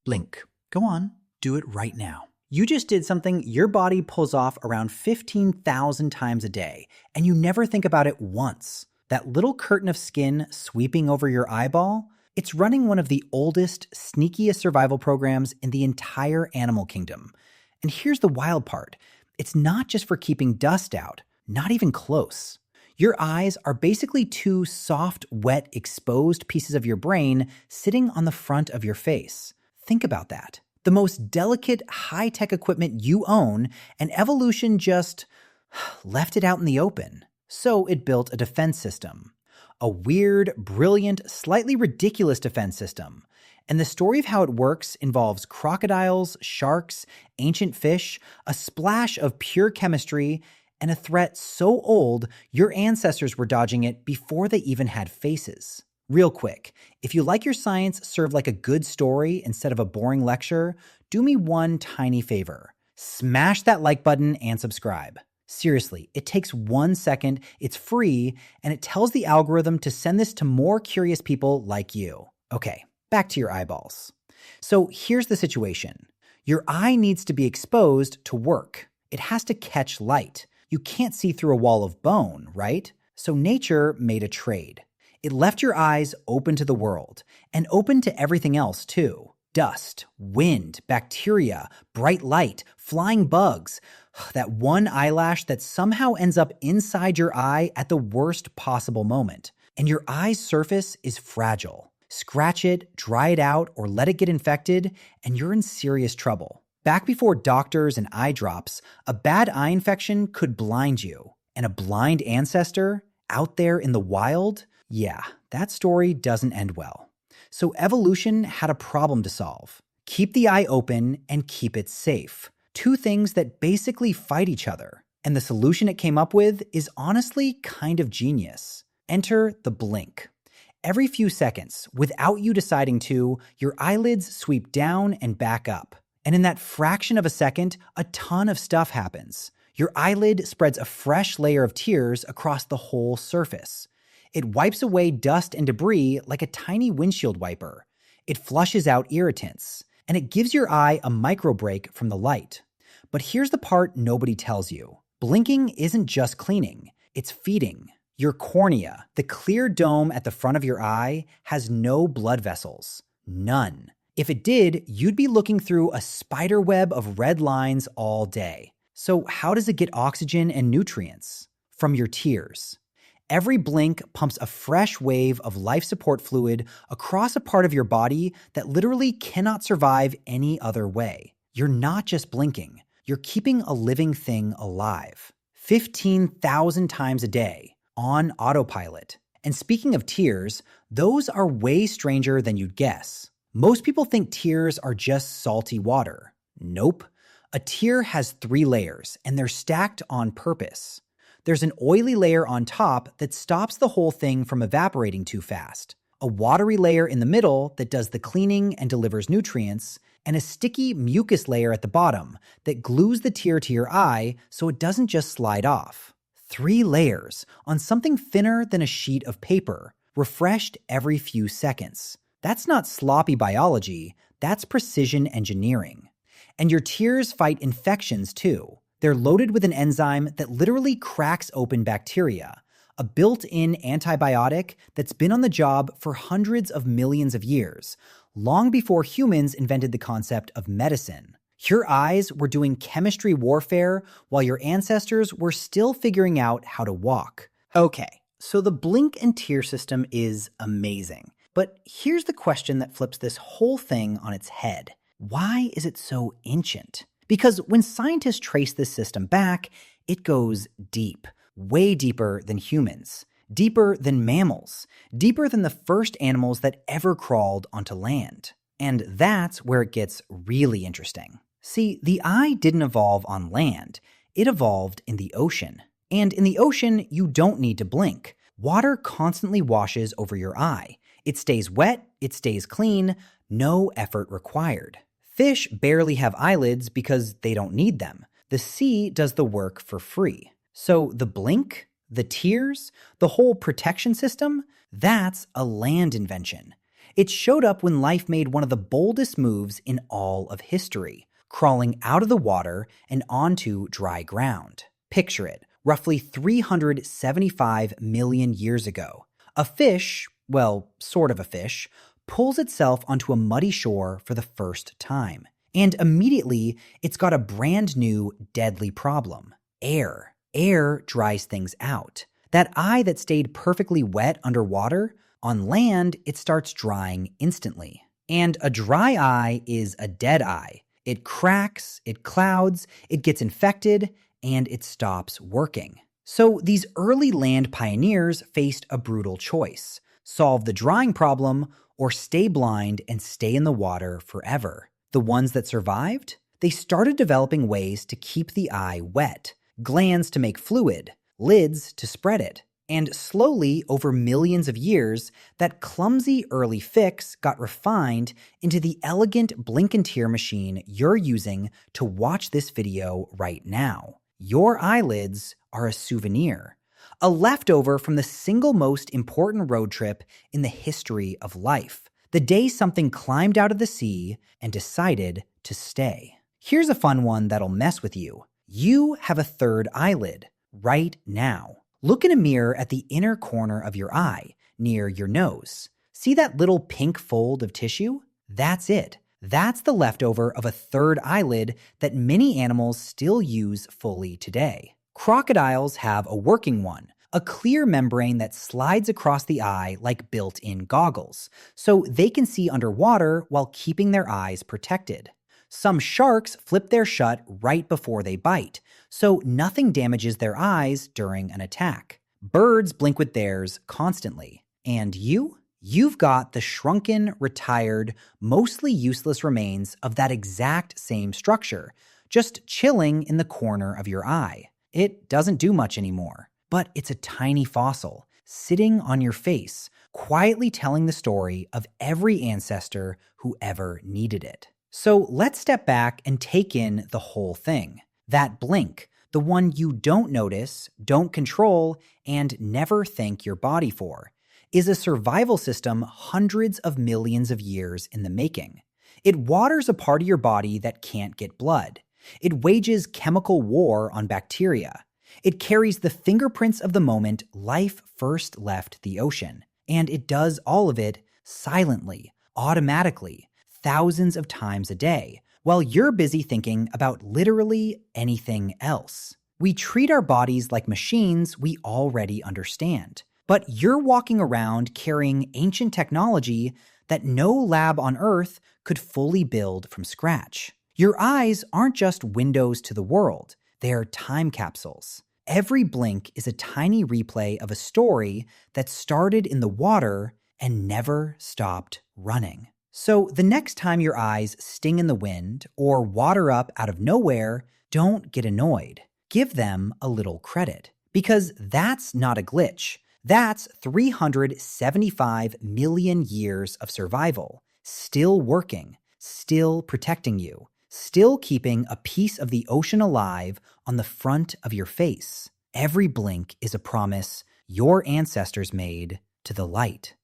Blink. Go on, do it right now. You just did something your body pulls off around 15,000 times a day, and you never think about it once. That little curtain of skin sweeping over your eyeball, it's running one of the oldest, sneakiest survival programs in the entire animal kingdom. And here's the wild part. It's not just for keeping dust out, not even close. Your eyes are basically two soft, wet, exposed pieces of your brain sitting on the front of your face. Think about that. The most delicate, high-tech equipment you own, and evolution just left it out in the open. So it built a defense system. A weird, brilliant, slightly ridiculous defense system. And the story of how it works involves crocodiles, sharks, ancient fish, a splash of pure chemistry, and a threat so old your ancestors were dodging it before they even had faces. Real quick, if you like your science served like a good story instead of a boring lecture, do me one tiny favor. Smash that like button and subscribe. Seriously, it takes 1 second, it's free, and it tells the algorithm to send this to more curious people like you. Okay, back to your eyeballs. So here's the situation. Your eye needs to be exposed to work. It has to catch light. You can't see through a wall of bone, right? So nature made a trade. It left your eyes open to the world, and open to everything else too. Dust, wind, bacteria, bright light, flying bugs. That one eyelash that somehow ends up inside your eye at the worst possible moment. And your eye's surface is fragile. Scratch it, dry it out, or let it get infected, and you're in serious trouble. Back before doctors and eye drops, a bad eye infection could blind you. And a blind ancestor, out there in the wild, yeah, that story doesn't end well. So evolution had a problem to solve. Keep the eye open and keep it safe. Two things that basically fight each other. And the solution it came up with is honestly kind of genius. Enter the blink. Every few seconds, without you deciding to, your eyelids sweep down and back up. And in that fraction of a second, a ton of stuff happens. Your eyelid spreads a fresh layer of tears across the whole surface. It wipes away dust and debris like a tiny windshield wiper. It flushes out irritants. And it gives your eye a micro break from the light. But here's the part nobody tells you. Blinking isn't just cleaning, it's feeding. Your cornea, the clear dome at the front of your eye, has no blood vessels. None. If it did, you'd be looking through a spider web of red lines all day. So how does it get oxygen and nutrients? From your tears. Every blink pumps a fresh wave of life support fluid across a part of your body that literally cannot survive any other way. You're not just blinking. You're keeping a living thing alive. 15,000 times a day, on autopilot. And speaking of tears, those are way stranger than you'd guess. Most people think tears are just salty water. Nope. A tear has 3 layers, and they're stacked on purpose. There's an oily layer on top that stops the whole thing from evaporating too fast, a watery layer in the middle that does the cleaning and delivers nutrients, and a sticky mucus layer at the bottom that glues the tear to your eye so it doesn't just slide off. 3 layers on something thinner than a sheet of paper, refreshed every few seconds. That's not sloppy biology, that's precision engineering. And your tears fight infections too. They're loaded with an enzyme that literally cracks open bacteria, a built-in antibiotic that's been on the job for hundreds of millions of years, long before humans invented the concept of medicine. Your eyes were doing chemistry warfare while your ancestors were still figuring out how to walk. Okay, so the blink and tear system is amazing. But here's the question that flips this whole thing on its head. Why is it so ancient? Because when scientists trace this system back, it goes deep, way deeper than humans, deeper than mammals, deeper than the first animals that ever crawled onto land. And that's where it gets really interesting. See, the eye didn't evolve on land, it evolved in the ocean. And in the ocean, you don't need to blink. Water constantly washes over your eye. It stays wet, it stays clean, no effort required. Fish barely have eyelids because they don't need them. The sea does the work for free. So the blink, the tears, the whole protection system, that's a land invention. It showed up when life made one of the boldest moves in all of history, crawling out of the water and onto dry ground. Picture it, roughly 375 million years ago. A fish, well, sort of a fish, pulls itself onto a muddy shore for the first time. And immediately, it's got a brand new, deadly problem. Air. Air dries things out. That eye that stayed perfectly wet underwater, on land, it starts drying instantly. And a dry eye is a dead eye. It cracks, it clouds, it gets infected, and it stops working. So these early land pioneers faced a brutal choice: solve the drying problem or stay blind and stay in the water forever. The ones that survived? They started developing ways to keep the eye wet, glands to make fluid, lids to spread it. And slowly, over millions of years, that clumsy early fix got refined into the elegant blink and tear machine you're using to watch this video right now. Your eyelids are a souvenir, a leftover from the single most important road trip in the history of life, the day something climbed out of the sea and decided to stay. Here's a fun one that'll mess with you. You have a third eyelid right now. Look in a mirror at the inner corner of your eye, near your nose. See that little pink fold of tissue? That's it. That's the leftover of a third eyelid that many animals still use fully today. Crocodiles have a working one, a clear membrane that slides across the eye like built-in goggles, so they can see underwater while keeping their eyes protected. Some sharks flip their shut right before they bite, so nothing damages their eyes during an attack. Birds blink with theirs constantly. And you've got the shrunken, retired, mostly useless remains of that exact same structure, just chilling in the corner of your eye. It doesn't do much anymore, but it's a tiny fossil, sitting on your face, quietly telling the story of every ancestor who ever needed it. So let's step back and take in the whole thing. That blink, the one you don't notice, don't control, and never thank your body for, is a survival system hundreds of millions of years in the making. It waters a part of your body that can't get blood. It wages chemical war on bacteria. It carries the fingerprints of the moment life first left the ocean. And it does all of it silently, automatically, thousands of times a day, while you're busy thinking about literally anything else. We treat our bodies like machines we already understand. But you're walking around carrying ancient technology that no lab on Earth could fully build from scratch. Your eyes aren't just windows to the world, they're time capsules. Every blink is a tiny replay of a story that started in the water and never stopped running. So the next time your eyes sting in the wind or water up out of nowhere, don't get annoyed. Give them a little credit. Because that's not a glitch. That's 375 million years of survival, still working, still protecting you, still keeping a piece of the ocean alive on the front of your face. Every blink is a promise your ancestors made to the light.